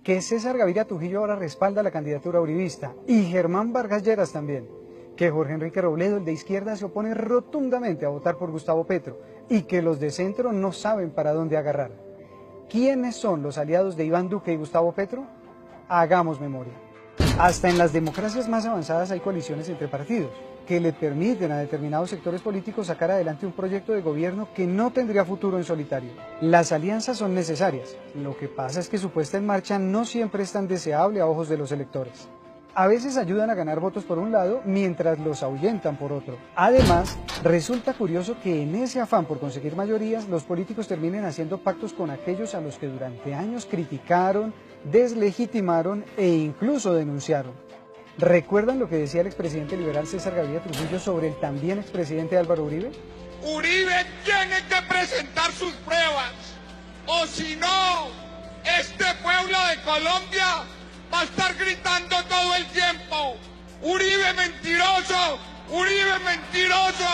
que César Gaviria Trujillo ahora respalda la candidatura uribista, y Germán Vargas Lleras también, que Jorge Enrique Robledo, el de izquierda, se opone rotundamente a votar por Gustavo Petro, y que los de centro no saben para dónde agarrar. ¿Quiénes son los aliados de Iván Duque y Gustavo Petro? Hagamos memoria. Hasta en las democracias más avanzadas hay coaliciones entre partidos, que le permiten a determinados sectores políticos sacar adelante un proyecto de gobierno que no tendría futuro en solitario. Las alianzas son necesarias, lo que pasa es que su puesta en marcha no siempre es tan deseable a ojos de los electores. A veces ayudan a ganar votos por un lado, mientras los ahuyentan por otro. Además, resulta curioso que en ese afán por conseguir mayorías, los políticos terminen haciendo pactos con aquellos a los que durante años criticaron, deslegitimaron e incluso denunciaron. ¿Recuerdan lo que decía el expresidente liberal César Gaviria Trujillo sobre el también expresidente Álvaro Uribe? Uribe tiene que presentar sus pruebas, o si no, este pueblo de Colombia va a estar gritando todo el tiempo: ¡Uribe mentiroso! ¡Uribe mentiroso!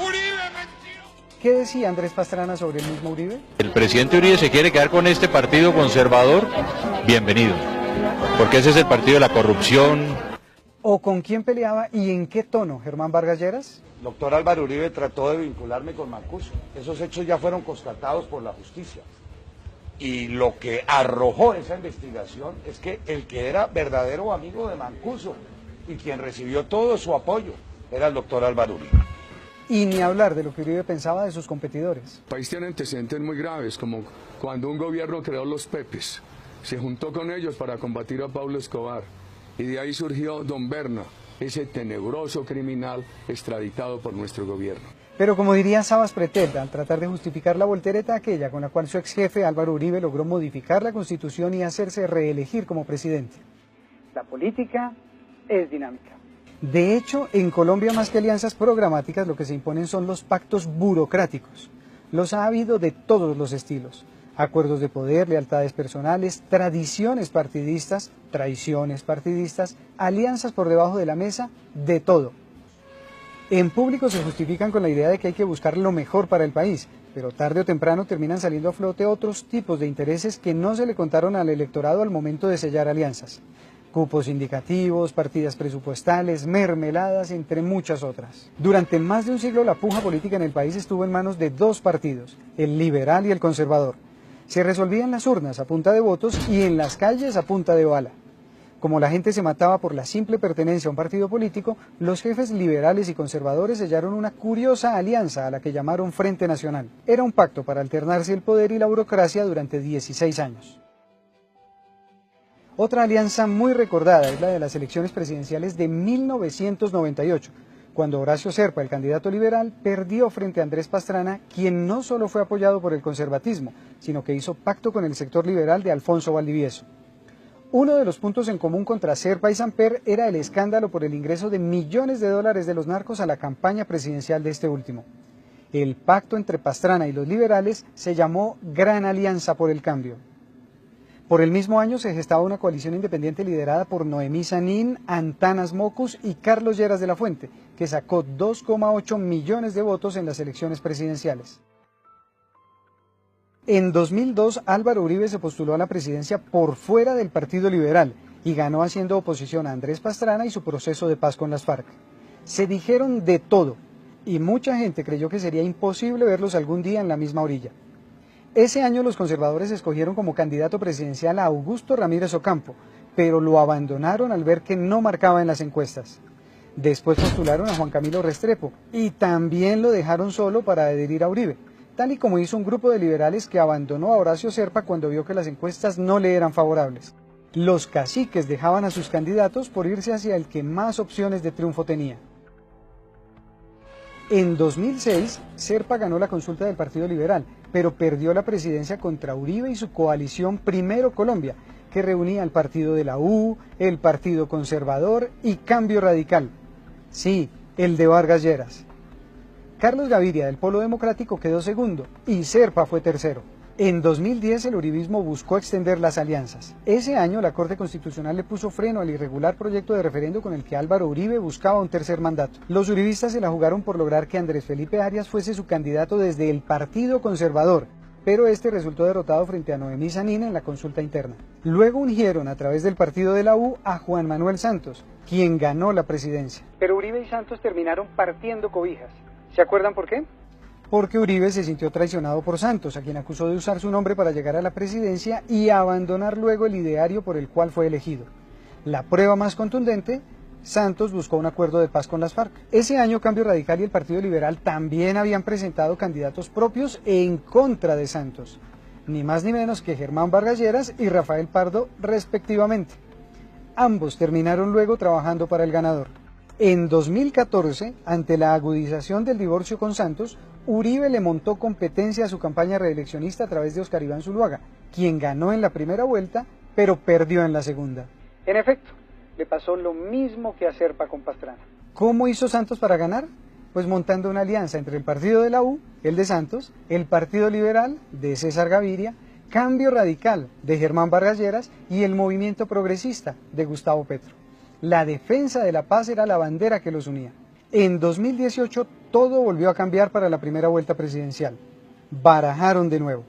¡Uribe mentiroso! ¿Qué decía Andrés Pastrana sobre el mismo Uribe? El presidente Uribe se quiere quedar con este partido conservador, bienvenido, porque ese es el partido de la corrupción. ¿O con quién peleaba y en qué tono Germán Vargas Lleras? El doctor Álvaro Uribe trató de vincularme con Mancuso. Esos hechos ya fueron constatados por la justicia. Y lo que arrojó esa investigación es que el que era verdadero amigo de Mancuso y quien recibió todo su apoyo era el doctor Álvaro Uribe. Y ni hablar de lo que Uribe pensaba de sus competidores. El país tiene antecedentes muy graves, como cuando un gobierno creó los Pepes, se juntó con ellos para combatir a Pablo Escobar, y de ahí surgió Don Berna, ese tenebroso criminal extraditado por nuestro gobierno. Pero como diría Sabas Pretel, al tratar de justificar la voltereta aquella con la cual su ex jefe Álvaro Uribe logró modificar la Constitución y hacerse reelegir como presidente: la política es dinámica. De hecho, en Colombia, más que alianzas programáticas, lo que se imponen son los pactos burocráticos. Los ha habido de todos los estilos: acuerdos de poder, lealtades personales, tradiciones partidistas, traiciones partidistas, alianzas por debajo de la mesa, de todo. En público se justifican con la idea de que hay que buscar lo mejor para el país, pero tarde o temprano terminan saliendo a flote otros tipos de intereses que no se le contaron al electorado al momento de sellar alianzas: cupos indicativos, partidas presupuestales, mermeladas, entre muchas otras. Durante más de un siglo la puja política en el país estuvo en manos de dos partidos, el liberal y el conservador. Se resolvía en las urnas a punta de votos y en las calles a punta de bala. Como la gente se mataba por la simple pertenencia a un partido político, los jefes liberales y conservadores sellaron una curiosa alianza a la que llamaron Frente Nacional. Era un pacto para alternarse el poder y la burocracia durante 16 años. Otra alianza muy recordada es la de las elecciones presidenciales de 1998, cuando Horacio Serpa, el candidato liberal, perdió frente a Andrés Pastrana, quien no solo fue apoyado por el conservatismo, sino que hizo pacto con el sector liberal de Alfonso Valdivieso. Uno de los puntos en común contra Serpa y Samper era el escándalo por el ingreso de millones de dólares de los narcos a la campaña presidencial de este último. El pacto entre Pastrana y los liberales se llamó Gran Alianza por el Cambio. Por el mismo año se gestaba una coalición independiente liderada por Noemí Sanín, Antanas Mocus y Carlos Lleras de la Fuente, que sacó 2,8 millones de votos en las elecciones presidenciales. En 2002, Álvaro Uribe se postuló a la presidencia por fuera del Partido Liberal y ganó haciendo oposición a Andrés Pastrana y su proceso de paz con las FARC. Se dijeron de todo y mucha gente creyó que sería imposible verlos algún día en la misma orilla. Ese año los conservadores escogieron como candidato presidencial a Augusto Ramírez Ocampo, pero lo abandonaron al ver que no marcaba en las encuestas. Después postularon a Juan Camilo Restrepo y también lo dejaron solo para adherir a Uribe, tal y como hizo un grupo de liberales que abandonó a Horacio Serpa cuando vio que las encuestas no le eran favorables. Los caciques dejaban a sus candidatos por irse hacia el que más opciones de triunfo tenía. En 2006, Serpa ganó la consulta del Partido Liberal, pero perdió la presidencia contra Uribe y su coalición Primero Colombia, que reunía al partido de la U, el Partido Conservador y Cambio Radical. Sí, el de Vargas Lleras. Carlos Gaviria, del Polo Democrático, quedó segundo y Serpa fue tercero. En 2010 el uribismo buscó extender las alianzas. Ese año la Corte Constitucional le puso freno al irregular proyecto de referendo con el que Álvaro Uribe buscaba un tercer mandato. Los uribistas se la jugaron por lograr que Andrés Felipe Arias fuese su candidato desde el Partido Conservador, pero este resultó derrotado frente a Noemí Sanín en la consulta interna. Luego ungieron a través del partido de la U a Juan Manuel Santos, quien ganó la presidencia. Pero Uribe y Santos terminaron partiendo cobijas. ¿Se acuerdan por qué? Porque Uribe se sintió traicionado por Santos, a quien acusó de usar su nombre para llegar a la presidencia y abandonar luego el ideario por el cual fue elegido. La prueba más contundente: Santos buscó un acuerdo de paz con las FARC. Ese año Cambio Radical y el Partido Liberal también habían presentado candidatos propios en contra de Santos, ni más ni menos que Germán Vargas Lleras y Rafael Pardo respectivamente. Ambos terminaron luego trabajando para el ganador. En 2014, ante la agudización del divorcio con Santos, Uribe le montó competencia a su campaña reeleccionista a través de Óscar Iván Zuluaga, quien ganó en la primera vuelta, pero perdió en la segunda. En efecto, le pasó lo mismo que a Serpa con Pastrana. ¿Cómo hizo Santos para ganar? Pues montando una alianza entre el partido de la U, el de Santos, el Partido Liberal, de César Gaviria, Cambio Radical, de Germán Vargas Lleras, y el Movimiento Progresista, de Gustavo Petro. La defensa de la paz era la bandera que los unía. En 2018 todo volvió a cambiar para la primera vuelta presidencial. Barajaron de nuevo.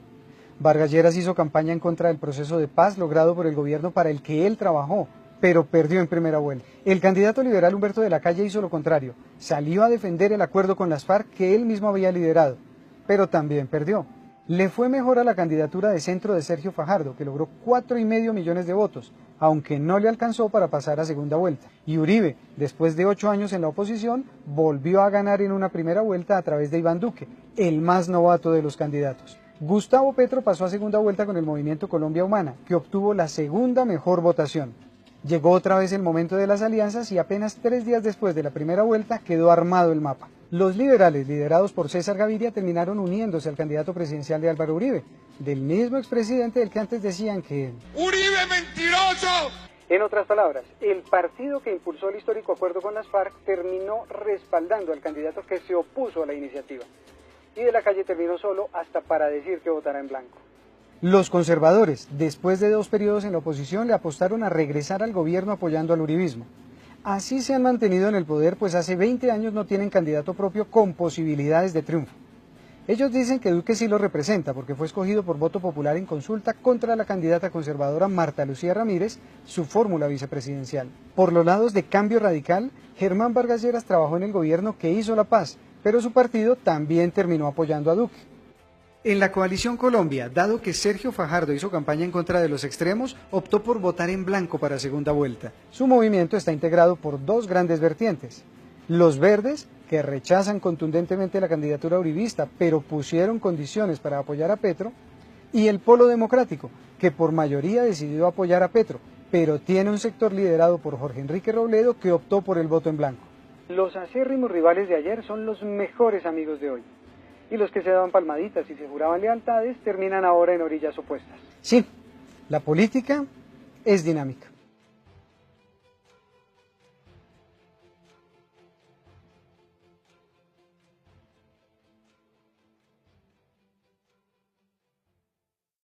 Vargas Lleras hizo campaña en contra del proceso de paz logrado por el gobierno para el que él trabajó, pero perdió en primera vuelta. El candidato liberal Humberto de la Calle hizo lo contrario. Salió a defender el acuerdo con las FARC que él mismo había liderado, pero también perdió. Le fue mejor a la candidatura de centro de Sergio Fajardo, que logró 4,5 millones de votos, aunque no le alcanzó para pasar a segunda vuelta. Y Uribe, después de 8 años en la oposición, volvió a ganar en una primera vuelta a través de Iván Duque, el más novato de los candidatos. Gustavo Petro pasó a segunda vuelta con el Movimiento Colombia Humana, que obtuvo la segunda mejor votación. Llegó otra vez el momento de las alianzas y apenas 3 días después de la primera vuelta quedó armado el mapa. Los liberales, liderados por César Gaviria, terminaron uniéndose al candidato presidencial de Álvaro Uribe, del mismo expresidente del que antes decían que... ¡Uribe mentiroso! En otras palabras, el partido que impulsó el histórico acuerdo con las FARC terminó respaldando al candidato que se opuso a la iniciativa. Y de la Calle terminó solo hasta para decir que votará en blanco. Los conservadores, después de 2 periodos en la oposición, le apostaron a regresar al gobierno apoyando al uribismo. Así se han mantenido en el poder, pues hace 20 años no tienen candidato propio con posibilidades de triunfo. Ellos dicen que Duque sí lo representa, porque fue escogido por voto popular en consulta contra la candidata conservadora Marta Lucía Ramírez, su fórmula vicepresidencial. Por los lados de Cambio Radical, Germán Vargas Lleras trabajó en el gobierno que hizo la paz, pero su partido también terminó apoyando a Duque. En la Coalición Colombia, dado que Sergio Fajardo hizo campaña en contra de los extremos, optó por votar en blanco para segunda vuelta. Su movimiento está integrado por 2 grandes vertientes. Los verdes, que rechazan contundentemente la candidatura uribista, pero pusieron condiciones para apoyar a Petro, y el Polo Democrático, que por mayoría decidió apoyar a Petro, pero tiene un sector liderado por Jorge Enrique Robledo que optó por el voto en blanco. Los acérrimos rivales de ayer son los mejores amigos de hoy. Y los que se daban palmaditas y se juraban lealtades terminan ahora en orillas opuestas. Sí, la política es dinámica.